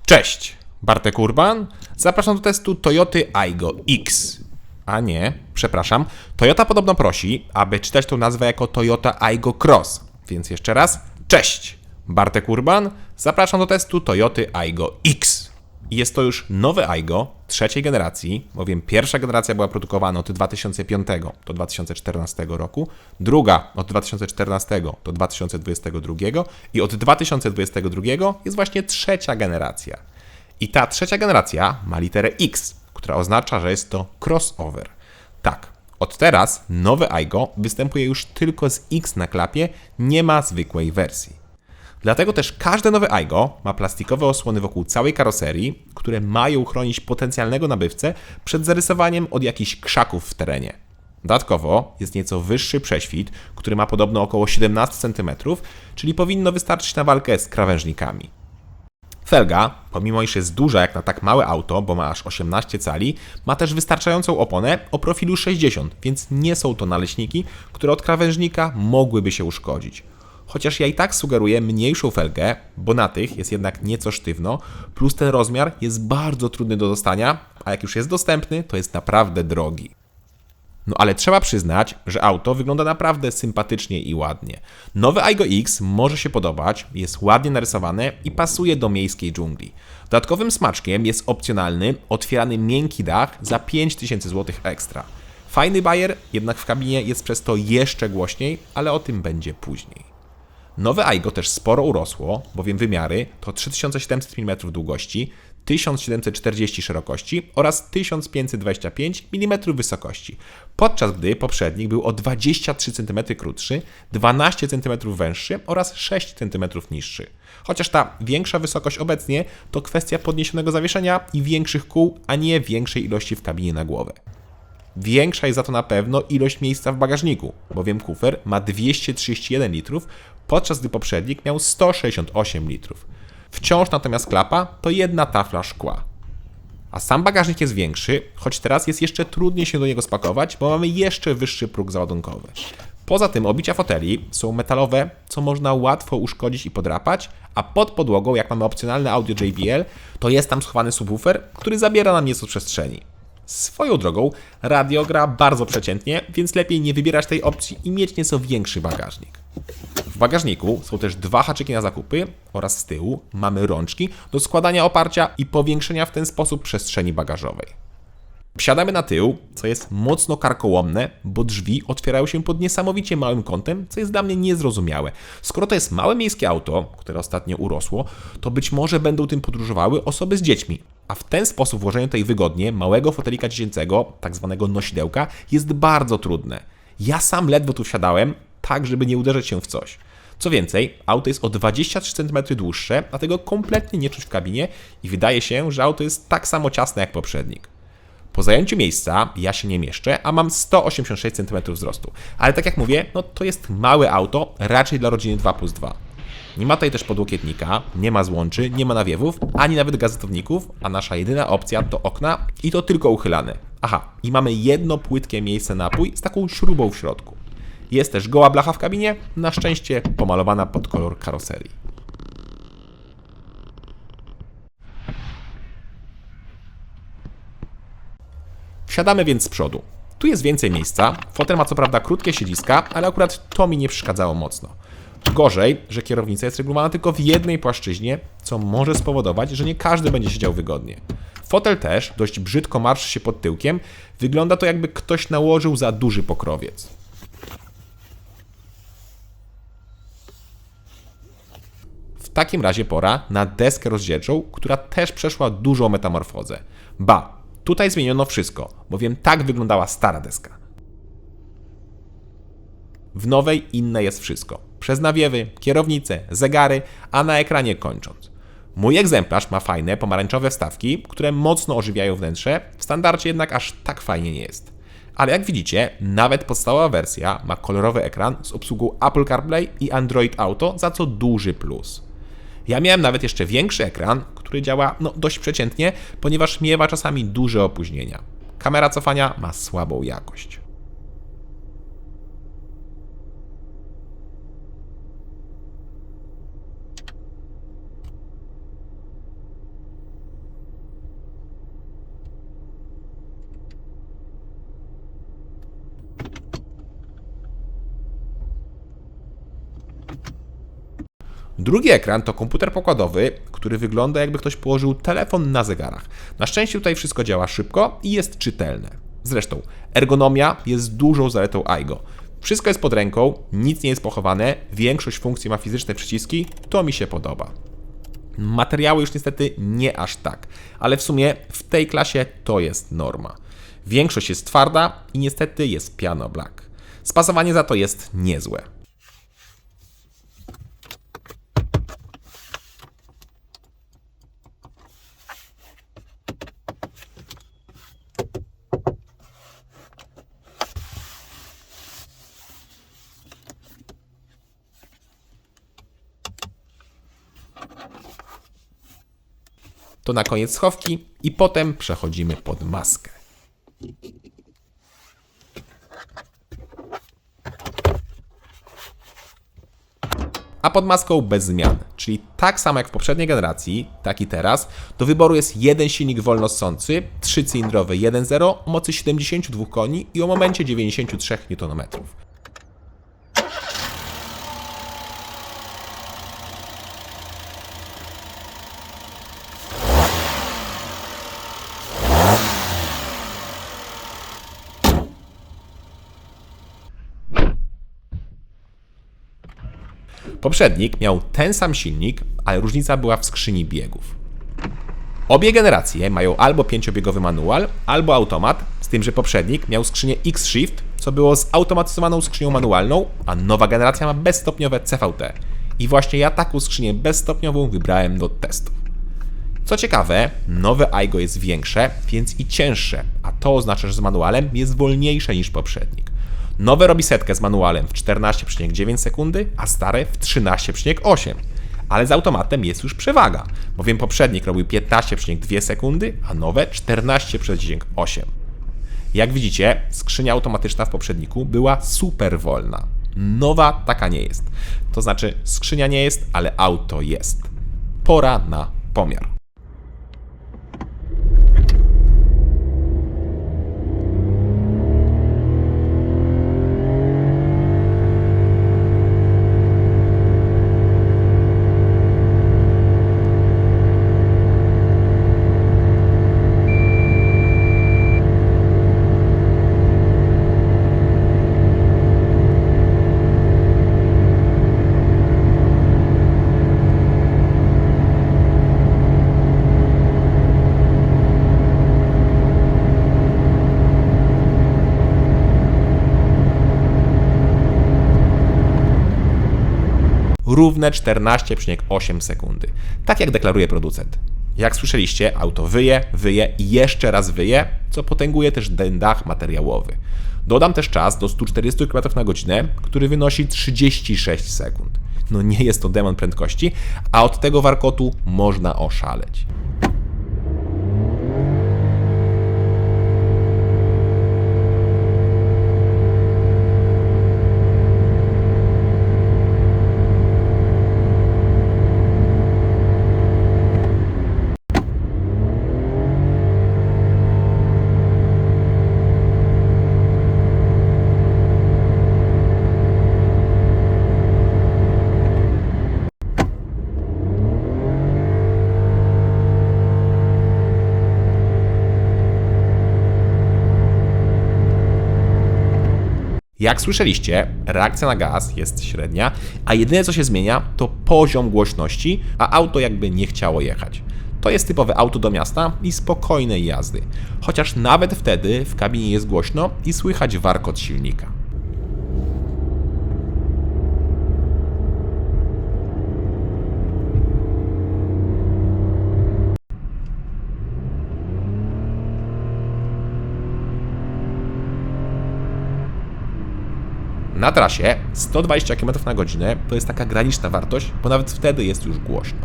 Cześć, Bartek Urban. Zapraszam do testu Toyoty Aygo X. A nie, przepraszam. Toyota podobno prosi, aby czytać tą nazwę jako Toyota Aygo Cross. Więc jeszcze raz, cześć, Bartek Urban. Zapraszam do testu Toyoty Aygo X. Jest to już nowy Aygo trzeciej generacji, bowiem pierwsza generacja była produkowana od 2005 do 2014 roku, druga od 2014 do 2022 i od 2022 jest właśnie trzecia generacja. I ta trzecia generacja ma literę X, która oznacza, że jest to crossover. Tak, od teraz nowy Aygo występuje już tylko z X na klapie, nie ma zwykłej wersji. Dlatego też każde nowe Aygo ma plastikowe osłony wokół całej karoserii, które mają chronić potencjalnego nabywcę przed zarysowaniem od jakichś krzaków w terenie. Dodatkowo jest nieco wyższy prześwit, który ma podobno około 17 cm, czyli powinno wystarczyć na walkę z krawężnikami. Felga, pomimo iż jest duża jak na tak małe auto, bo ma aż 18 cali, ma też wystarczającą oponę o profilu 60, więc nie są to naleśniki, które od krawężnika mogłyby się uszkodzić. Chociaż ja i tak sugeruję mniejszą felgę, bo na tych jest jednak nieco sztywno, plus ten rozmiar jest bardzo trudny do dostania, a jak już jest dostępny, to jest naprawdę drogi. No ale trzeba przyznać, że auto wygląda naprawdę sympatycznie i ładnie. Nowe Aygo X może się podobać, jest ładnie narysowane i pasuje do miejskiej dżungli. Dodatkowym smaczkiem jest opcjonalny, otwierany miękki dach za 5000 zł ekstra. Fajny bajer, jednak w kabinie jest przez to jeszcze głośniej, ale o tym będzie później. Nowe Aygo też sporo urosło, bowiem wymiary to 3700 mm długości, 1740 szerokości oraz 1525 mm wysokości, podczas gdy poprzednik był o 23 cm krótszy, 12 cm węższy oraz 6 cm niższy. Chociaż ta większa wysokość obecnie to kwestia podniesionego zawieszenia i większych kół, a nie większej ilości w kabinie na głowę. Większa jest za to na pewno ilość miejsca w bagażniku, bowiem kufer ma 231 litrów, podczas gdy poprzednik miał 168 litrów. Wciąż natomiast klapa to jedna tafla szkła. A sam bagażnik jest większy, choć teraz jest jeszcze trudniej się do niego spakować, bo mamy jeszcze wyższy próg załadunkowy. Poza tym obicia foteli są metalowe, co można łatwo uszkodzić i podrapać, a pod podłogą, jak mamy opcjonalne audio JBL, to jest tam schowany subwoofer, który zabiera nam nieco przestrzeni. Swoją drogą, radio gra bardzo przeciętnie, więc lepiej nie wybierać tej opcji i mieć nieco większy bagażnik. W bagażniku są też dwa haczyki na zakupy oraz z tyłu mamy rączki do składania oparcia i powiększenia w ten sposób przestrzeni bagażowej. Wsiadamy na tył, co jest mocno karkołomne, bo drzwi otwierają się pod niesamowicie małym kątem, co jest dla mnie niezrozumiałe. Skoro to jest małe miejskie auto, które ostatnio urosło, to być może będą tym podróżowały osoby z dziećmi. A w ten sposób włożenie tutaj wygodnie małego fotelika dziecięcego, tak zwanego nosidełka, jest bardzo trudne. Ja sam ledwo tu wsiadałem, tak żeby nie uderzyć się w coś. Co więcej, auto jest o 23 cm dłuższe, dlatego kompletnie nie czuć w kabinie i wydaje się, że auto jest tak samo ciasne jak poprzednik. Po zajęciu miejsca ja się nie mieszczę, a mam 186 cm wzrostu. Ale tak jak mówię, no to jest małe auto, raczej dla rodziny 2+2. Nie ma tutaj też podłokietnika, nie ma złączy, nie ma nawiewów, ani nawet gazetowników, a nasza jedyna opcja to okna i to tylko uchylane. Aha, i mamy jedno płytkie miejsce na napój z taką śrubą w środku. Jest też goła blacha w kabinie, na szczęście pomalowana pod kolor karoserii. Wsiadamy więc z przodu. Tu jest więcej miejsca, fotel ma co prawda krótkie siedziska, ale akurat to mi nie przeszkadzało mocno. Gorzej, że kierownica jest regulowana tylko w jednej płaszczyźnie, co może spowodować, że nie każdy będzie siedział wygodnie. Fotel też dość brzydko marszczy się pod tyłkiem, wygląda to jakby ktoś nałożył za duży pokrowiec. W takim razie pora na deskę rozdzielczą, która też przeszła dużą metamorfozę. Ba, tutaj zmieniono wszystko, bowiem tak wyglądała stara deska. W nowej inne jest wszystko. Przez nawiewy, kierownicę, zegary, a na ekranie kończąc. Mój egzemplarz ma fajne, pomarańczowe wstawki, które mocno ożywiają wnętrze, w standardzie jednak aż tak fajnie nie jest. Ale jak widzicie, nawet podstawowa wersja ma kolorowy ekran z obsługą Apple CarPlay i Android Auto, za co duży plus. Ja miałem nawet jeszcze większy ekran, który działa dość przeciętnie, ponieważ miewa czasami duże opóźnienia. Kamera cofania ma słabą jakość. Drugi ekran to komputer pokładowy, który wygląda jakby ktoś położył telefon na zegarach. Na szczęście tutaj wszystko działa szybko i jest czytelne. Zresztą ergonomia jest dużą zaletą AIGO. Wszystko jest pod ręką, nic nie jest pochowane, większość funkcji ma fizyczne przyciski, to mi się podoba. Materiały już niestety nie aż tak, ale w sumie w tej klasie to jest norma. Większość jest twarda i niestety jest piano black. Spasowanie za to jest niezłe. To na koniec schowki i potem przechodzimy pod maskę. A pod maską bez zmian, czyli tak samo jak w poprzedniej generacji, tak i teraz, do wyboru jest jeden silnik wolnossący, 3-cylindrowy 1.0 o mocy 72 koni i o momencie 93 Nm. Poprzednik miał ten sam silnik, ale różnica była w skrzyni biegów. Obie generacje mają albo 5-biegowy manual, albo automat, z tym, że poprzednik miał skrzynię X-Shift, co było zautomatyzowaną skrzynią manualną, a nowa generacja ma bezstopniowe CVT. I właśnie ja taką skrzynię bezstopniową wybrałem do testów. Co ciekawe, nowe AIGO jest większe, więc i cięższe, a to oznacza, że z manualem jest wolniejsze niż poprzednik. Nowe robi setkę z manualem w 14,9 sekundy, a stare w 13,8. Ale z automatem jest już przewaga, bowiem poprzednik robił 15,2 sekundy, a nowe 14,8. Jak widzicie, skrzynia automatyczna w poprzedniku była super wolna. Nowa taka nie jest. To znaczy skrzynia nie jest, ale auto jest. Pora na pomiar. Równe 14,8 sekundy. Tak jak deklaruje producent. Jak słyszeliście, auto wyje i jeszcze raz wyje, co potęguje też dach materiałowy. Dodam też czas do 140 km/h, który wynosi 36 sekund. No nie jest to demon prędkości, a od tego warkotu można oszaleć. Jak słyszeliście, reakcja na gaz jest średnia, a jedyne co się zmienia to poziom głośności, a auto jakby nie chciało jechać. To jest typowe auto do miasta i spokojnej jazdy, chociaż nawet wtedy w kabinie jest głośno i słychać warkot silnika. Na trasie 120 km/h to jest taka graniczna wartość, bo nawet wtedy jest już głośno.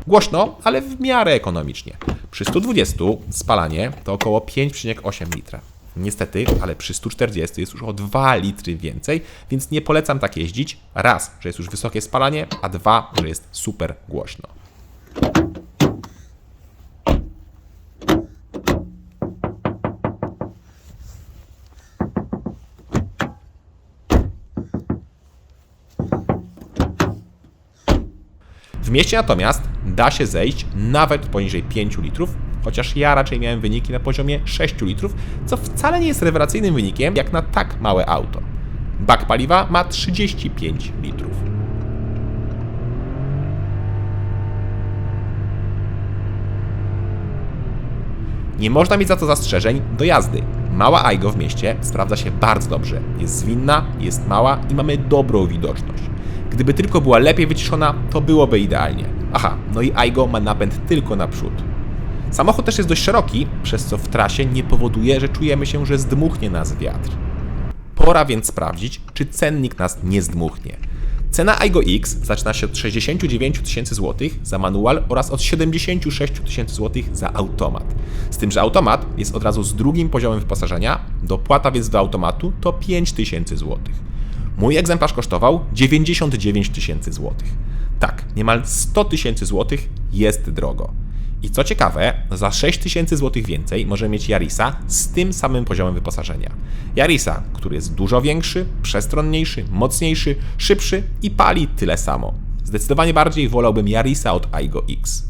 Głośno, ale w miarę ekonomicznie. Przy 120 spalanie to około 5,8 litra. Niestety, ale przy 140 jest już o 2 litry więcej, więc nie polecam tak jeździć. Raz, że jest już wysokie spalanie, a dwa, że jest super głośno. W mieście natomiast da się zejść nawet poniżej 5 litrów, chociaż ja raczej miałem wyniki na poziomie 6 litrów, co wcale nie jest rewelacyjnym wynikiem jak na tak małe auto. Bak paliwa ma 35 litrów. Nie można mieć za to zastrzeżeń do jazdy. Mała Aygo w mieście sprawdza się bardzo dobrze. Jest zwinna, jest mała i mamy dobrą widoczność. Gdyby tylko była lepiej wyciszona, to byłoby idealnie. Aha, no i Aygo ma napęd tylko naprzód. Samochód też jest dość szeroki, przez co w trasie nie powoduje, że czujemy się, że zdmuchnie nas wiatr. Pora więc sprawdzić, czy cennik nas nie zdmuchnie. Cena Aygo X zaczyna się od 69 tysięcy złotych za manual oraz od 76 tysięcy złotych za automat. Z tym, że automat jest od razu z drugim poziomem wyposażenia, dopłata więc do automatu to 5 tysięcy złotych. Mój egzemplarz kosztował 99 tysięcy złotych. Tak, niemal 100 tysięcy złotych jest drogo. I co ciekawe, za 6 tysięcy złotych więcej możemy mieć Yarisa z tym samym poziomem wyposażenia. Yarisa, który jest dużo większy, przestronniejszy, mocniejszy, szybszy i pali tyle samo. Zdecydowanie bardziej wolałbym Yarisa od Aygo X.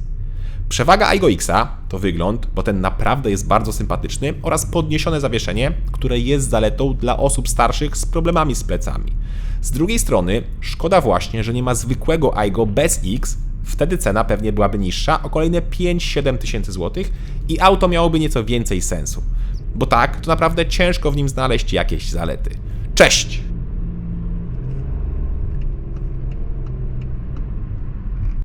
Przewaga Aygo Xa to wygląd, bo ten naprawdę jest bardzo sympatyczny, oraz podniesione zawieszenie, które jest zaletą dla osób starszych z problemami z plecami. Z drugiej strony, szkoda właśnie, że nie ma zwykłego Aygo bez X, wtedy cena pewnie byłaby niższa o kolejne 5-7 tysięcy złotych i auto miałoby nieco więcej sensu. Bo tak, to naprawdę ciężko w nim znaleźć jakieś zalety. Cześć!